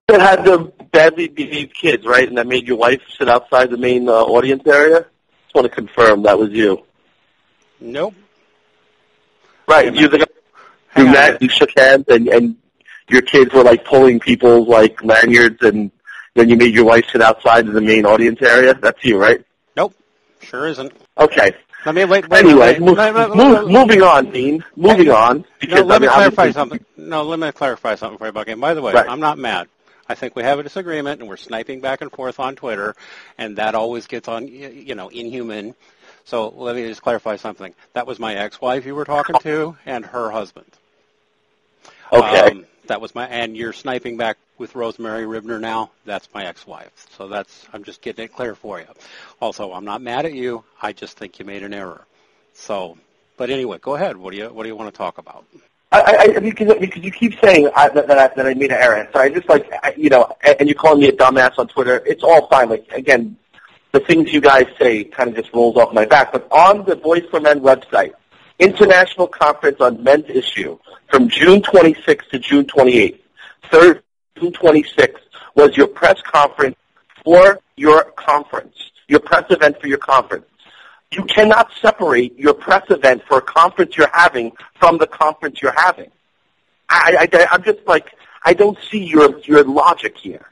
That had the badly behaved kids, right? And that made your wife sit outside the main audience area? Just want to confirm that was you. Nope. Right, you're the guy who met, you shook hands, and your kids were like pulling people's like lanyards, and then you made your wife sit outside in the main audience area? That's you, right? Nope. Sure isn't. Okay. Anyway, moving on, Dean. Moving on. No, let me clarify something. Let me clarify something for you, Bucky. And by the way, right. I'm not mad. I think we have a disagreement, and we're sniping back and forth on Twitter, and that always gets on, inhuman. So let me just clarify something. That was my ex-wife you were talking to, and her husband. Okay. And you're sniping back with Rosemary Ribner now. That's my ex-wife. So I'm just getting it clear for you. Also, I'm not mad at you. I just think you made an error. So, but anyway, go ahead. What do you want to talk about? Because you keep saying that I made an error. So I just and you're calling me a dumbass on Twitter. It's all fine. Like, again, the things you guys say kind of just rolls off my back. But on the Voice for Men website, International Conference on Men's Issue from June 26th to June 28th. Third, June 26th was your press conference for your conference, your press event for your conference. You cannot separate your press event for a conference you're having from the conference you're having. I'm just like, I don't see your logic here.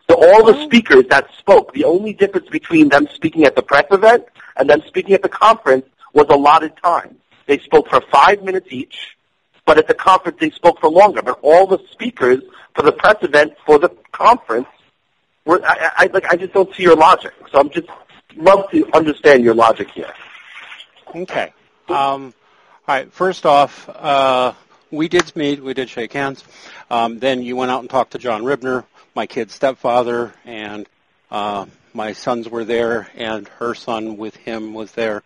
So all the speakers that spoke, the only difference between them speaking at the press event and them speaking at the conference was allotted time. They spoke for 5 minutes each, but at the conference they spoke for longer. But all the speakers for the press event for the conference were, I just don't see your logic. So I'm just love to understand your logic here. Okay. All right. First off, we did meet. We did shake hands. Then you went out and talked to John Ribner, my kid's stepfather, and my sons were there, and her son with him was there,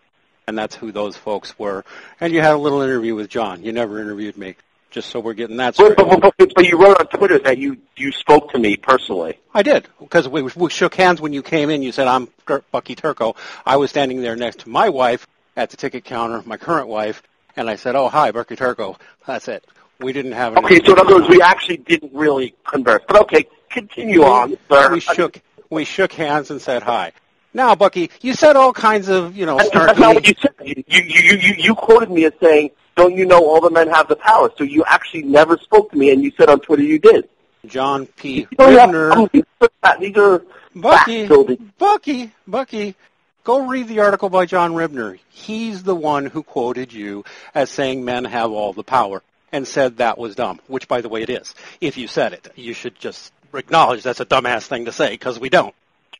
and that's who those folks were. And you had a little interview with John. You never interviewed me, just so we're getting that straight. But you wrote on Twitter that you spoke to me personally. I did, because we shook hands when you came in. You said, I'm Bucky Turco. I was standing there next to my wife at the ticket counter, my current wife, and I said, oh, hi, Bucky Turco. That's it. We didn't have any... Okay, so in other words, we actually didn't really converse. But okay, continue on, sir. We shook hands and said hi. Now, Bucky, you said all kinds of, That's not what you said. You quoted me as saying, don't you know all the men have the power? So you actually never spoke to me, and you said on Twitter you did. John P. Ribner. These are Bucky, go read the article by John Ribner. He's the one who quoted you as saying men have all the power and said that was dumb, which, by the way, it is. If you said it, you should just acknowledge that's a dumbass thing to say, because we don't.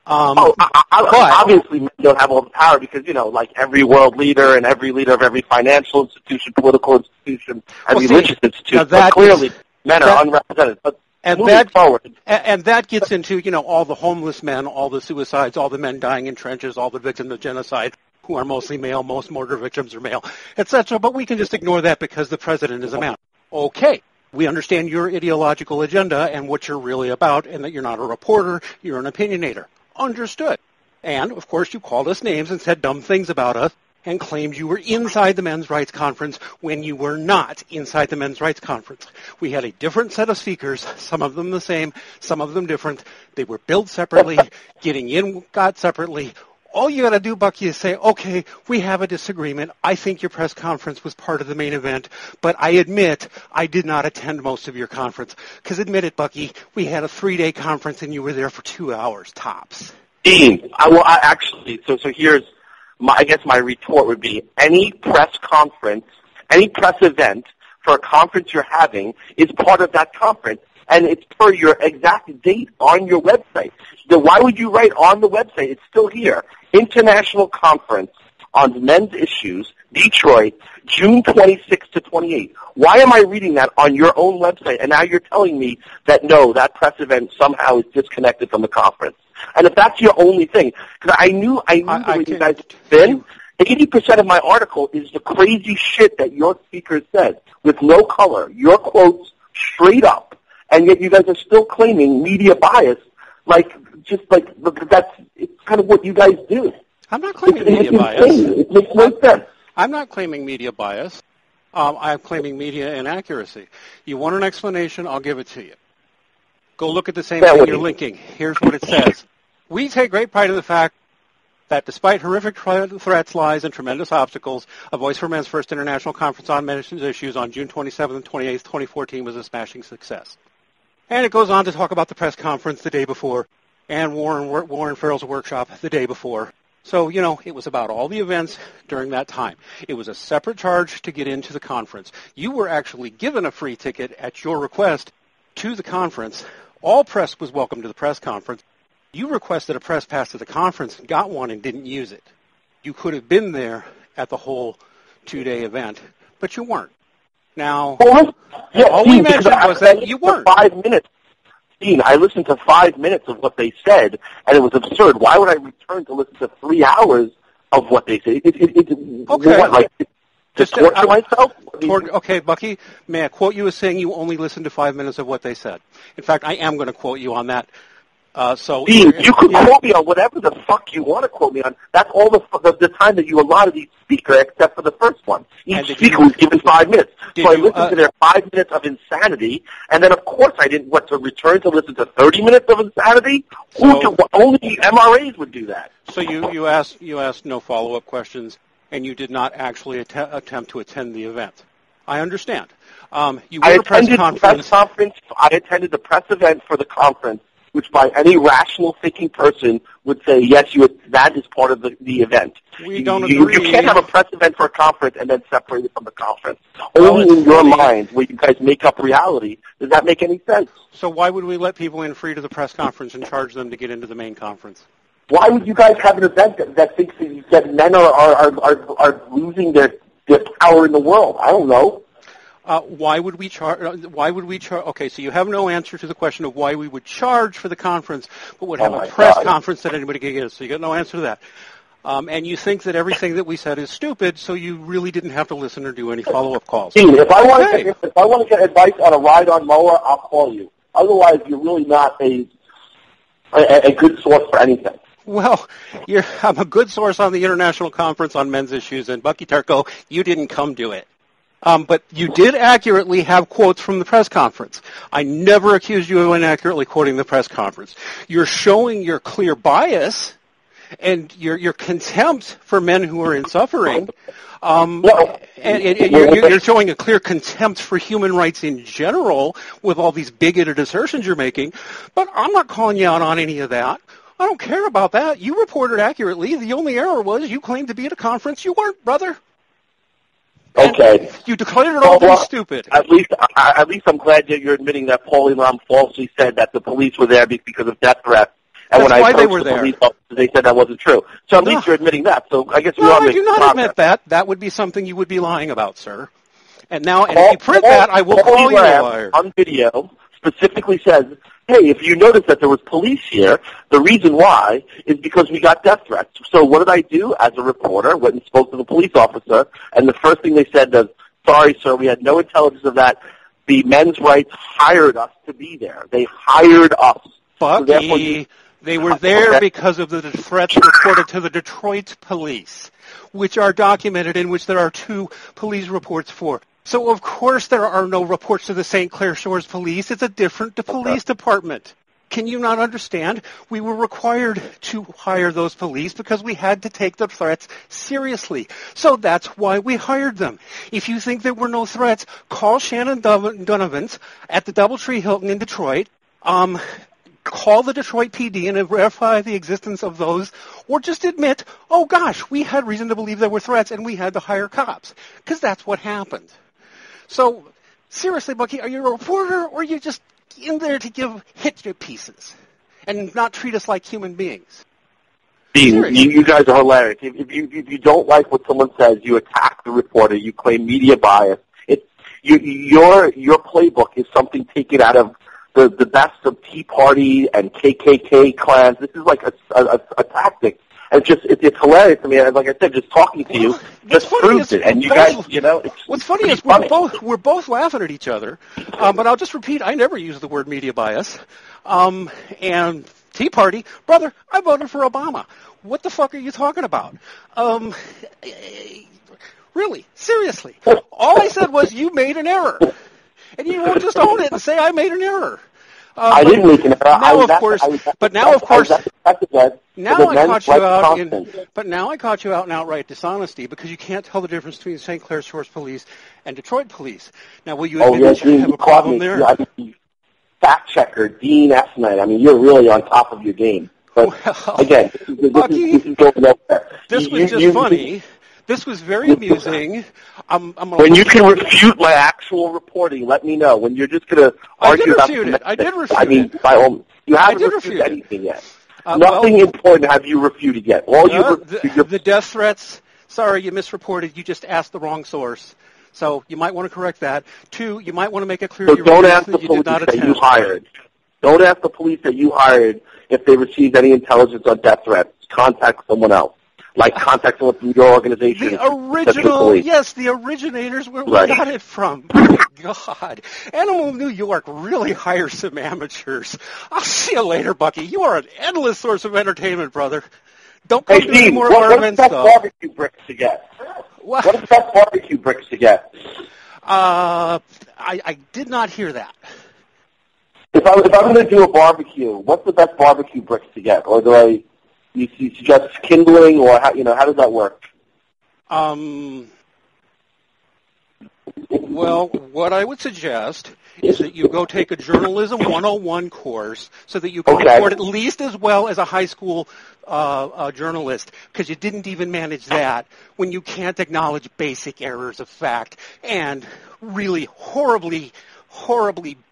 Obviously, men don't have all the power because, like every world leader and every leader of every financial institution, political institution, and religious institution, but clearly men are unrepresented. But moving forward. And that gets into, all the homeless men, all the suicides, all the men dying in trenches, all the victims of genocide, who are mostly male, most murder victims are male, etc. But we can just ignore that because the president is a man. Okay. We understand your ideological agenda and what you're really about, and that you're not a reporter, you're an opinionator. Understood. And, of course, you called us names and said dumb things about us and claimed you were inside the Men's Rights Conference when you were not inside the Men's Rights Conference. We had a different set of speakers, some of them the same, some of them different. They were billed separately, getting in got separately. All you got to do, Bucky, is say, okay, we have a disagreement. I think your press conference was part of the main event, but I admit I did not attend most of your conference. Because admit it, Bucky, we had a 3-day conference and you were there for 2 hours tops. Dean, so here's my retort would be any press conference, any press event for a conference you're having is part of that conference. And it's per your exact date on your website. Then why would you write on the website? It's still here. International Conference on Men's Issues, Detroit, June 26th to 28th. Why am I reading that on your own website? And now you're telling me that, no, that press event somehow is disconnected from the conference. And if that's your only thing, because I knew the way you guys have been, 80% of my article is the crazy shit that your speaker said with no color, your quotes straight up. And yet you guys are still claiming media bias, it's kind of what you guys do. I'm not claiming media bias. It makes no sense. I'm not claiming media bias. I'm claiming media inaccuracy. You want an explanation? I'll give it to you. Go look at the same thing you're linking. Here's what it says. We take great pride in the fact that despite horrific threats, lies, and tremendous obstacles, A Voice for Men's first international conference on men's issues on June 27th and 28th, 2014 was a smashing success. And it goes on to talk about the press conference the day before and Warren Farrell's workshop the day before. So, it was about all the events during that time. It was a separate charge to get into the conference. You were actually given a free ticket at your request to the conference. All press was welcome to the press conference. You requested a press pass to the conference, got one, and didn't use it. You could have been there at the whole 2-day event, but you weren't. Now, all we mentioned was that you weren't. 5 minutes. Dean, I listened to 5 minutes of what they said, and it was absurd. Why would I return to listen to 3 hours of what they said? To torture myself? Okay, Bucky, may I quote you as saying you only listened to 5 minutes of what they said? In fact, I am going to quote you on that. Dean, you can quote me on whatever the fuck you want to quote me on. That's all the time that you allotted each speaker, except for the first one. Each speaker was given 5 minutes. So I listened to their 5 minutes of insanity, and then of course I didn't want to return to listen to 30 minutes of insanity. Only MRAs would do that. So you asked no follow-up questions, and you did not actually attempt to attend the event. I understand. I attended the press event for the conference, which by any rational thinking person would say, yes, that is part of the event. We don't agree. You can't have a press event for a conference and then separate it from the conference. Only in your mind, where you guys make up reality, does that make any sense? So why would we let people in free to the press conference and charge them to get into the main conference? Why would you guys have an event that thinks that men are losing their power in the world? I don't know. Why would we charge? Okay, so you have no answer to the question of why we would charge for the conference, but would have a press conference that anybody could get. So you got no answer to that. And you think that everything that we said is stupid, so you really didn't have to listen or do any follow-up calls. Dean, if I want to get advice on a ride-on mower, I'll call you. Otherwise, you're really not a good source for anything. Well, I'm a good source on the International Conference on Men's Issues, and Bucky Turco, you didn't come to it. But you did accurately have quotes from the press conference. I never accused you of inaccurately quoting the press conference. You're showing your clear bias and your contempt for men who are in suffering. And you're showing a clear contempt for human rights in general with all these bigoted assertions you're making. But I'm not calling you out on any of that. I don't care about that. You reported accurately. The only error was you claimed to be at a conference. You weren't, brother. Okay. You declared it all to be stupid. At least I'm glad that you're admitting that Paul Elam falsely said that the police were there because of death threats. And That's when why I they were the there. Police officers, they said that wasn't true. So at least you're admitting that. So I guess we no, are I making do not progress. admit that. That would be something you would be lying about, sir. And if you print that, I will call you a liar. On video specifically says, hey, if you notice that there was police here, the reason why is because we got death threats. So what did I do as a reporter? Went and spoke to the police officer, and the first thing they said was, sorry, sir, we had no intelligence of that. The men's rights hired us to be there. They hired us. Bucky, they were there because of the threats reported to the Detroit police, which are documented, in which there are 2 police reports for. So, of course, there are no reports to the St. Clair Shores Police. It's a different police department. Can you not understand? We were required to hire those police because we had to take the threats seriously. So that's why we hired them. If you think there were no threats, call Shannon Donovan's at the Doubletree Hilton in Detroit. Call the Detroit PD and verify the existence of those, or just admit, oh gosh, we had reason to believe there were threats and we had to hire cops. Because that's what happened. So, seriously, Bucky, are you a reporter or are you just in there to give hit pieces and not treat us like human beings? Dean, you guys are hilarious. If you don't like what someone says, you attack the reporter. You claim media bias. Your playbook is something taken out of the best of Tea Party and KKK clans. This is like a tactic. And it's hilarious to me. Like I said, just talking to you just proves it. And you guys, what's funny is we're both laughing at each other. But I'll just repeat, I never use the word media bias. And Tea Party, brother, I voted for Obama. What the fuck are you talking about? Really, seriously. All I said was you made an error. And you won't just own it and say I made an error. I didn't make an error. Now, of course, now I caught you out now I caught you out in outright dishonesty because you can't tell the difference between St. Clair Shores Police and Detroit Police. Now, will you admit that you have a problem there? Fact checker, Dean Esnight. I mean, you're really on top of your game. But again, Bucky, this is going nowhere. This was just funny. This was very amusing. When you can refute my actual reporting, let me know. When you're just going to argue about it. I did refute it. I mean, you haven't refuted anything yet. Nothing important have you refuted yet. All the death threats, sorry, you misreported. You just asked the wrong source. So you might want to correct that. 2, you might want to make it clear don't ask the police that you hired. Don't ask the police that you hired if they received any intelligence on death threats. Contact someone else. Like contact someone from your organization. The original, yes, the originators where we got it from. My God. Animal New York really hires some amateurs. I'll see you later, Bucky. You are an endless source of entertainment, brother. Don't come to any more of our events, though. What are the best barbecue bricks to get? What are the best barbecue bricks to get? I did not hear that. If I'm going to do a barbecue, what's the best barbecue bricks to get? Or do you suggest kindling, or how does that work? Well, what I would suggest is that you go take a Journalism 101 course so that you can report at least as well as a high school journalist, because you didn't even manage that when you can't acknowledge basic errors of fact and really horribly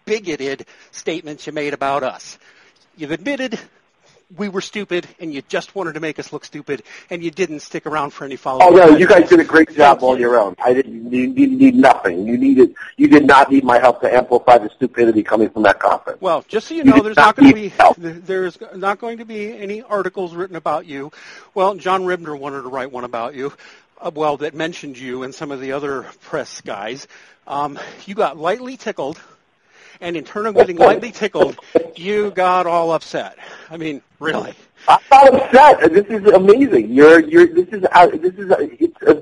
bigoted statements you made about us. You've admitted we were stupid, and you just wanted to make us look stupid, and you didn't stick around for any follow-up. Oh, no, you guys did a great job on your own. I didn't need nothing. You did not need my help to amplify the stupidity coming from that conference. Well, just so you know, there's not going to be any articles written about you. Well, John Ribner wanted to write one about you, that mentioned you and some of the other press guys. You got lightly tickled. And in turn of getting lightly tickled, you got all upset. I mean, really. I'm not upset. This is amazing. It's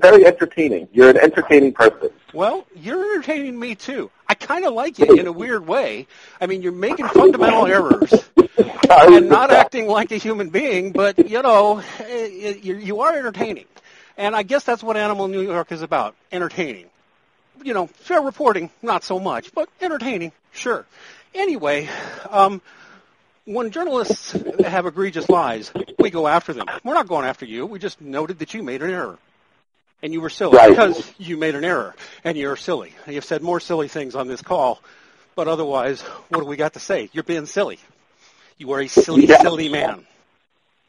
very entertaining. You're an entertaining person. Well, you're entertaining me too. I kind of like you in a weird way. I mean, you're making fundamental errors and not acting like a human being, but you are entertaining. And I guess that's what Animal New York is about, entertaining. Fair reporting, not so much, but entertaining, sure. Anyway, when journalists have egregious lies, we go after them. We're not going after you. We just noted that you made an error. And you were silly because you made an error, and you're silly. You've said more silly things on this call, but otherwise, what do we got to say? You're being silly. You are a silly man.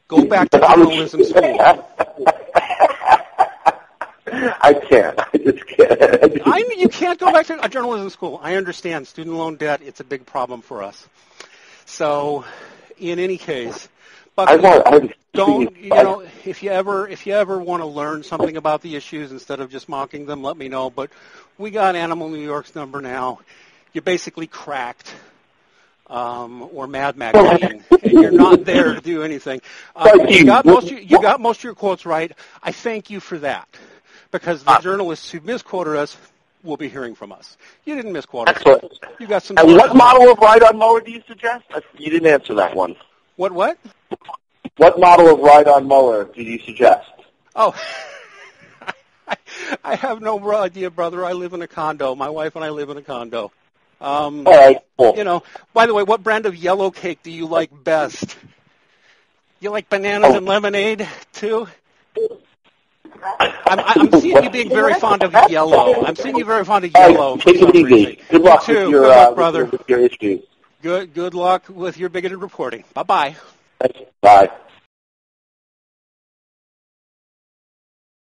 Go back to journalism school. I can't. I just can't. You can't go back to a journalism school. I understand. Student loan debt, it's a big problem for us. So, in any case, but if you ever want to learn something about the issues instead of just mocking them, let me know. But we got Animal New York's number now. You're basically cracked. Or Mad Magazine, and you're not there to do anything. You got most of your quotes right. I thank you for that. Because the journalists who misquoted us will be hearing from us. You didn't misquote us. Excellent. You got some. And what model of ride-on mower do you suggest? You didn't answer that one. What? What model of ride-on mower do you suggest? Oh, I have no idea, brother. I live in a condo. My wife and I live in a condo. All right, cool. By the way, what brand of yellow cake do you like best? You like bananas and lemonade, too? I'm seeing you being very fond of yellow. Take it easy. Good luck with your, Good luck, brother. With your issues. Good luck with your bigoted reporting. Bye-bye. Bye.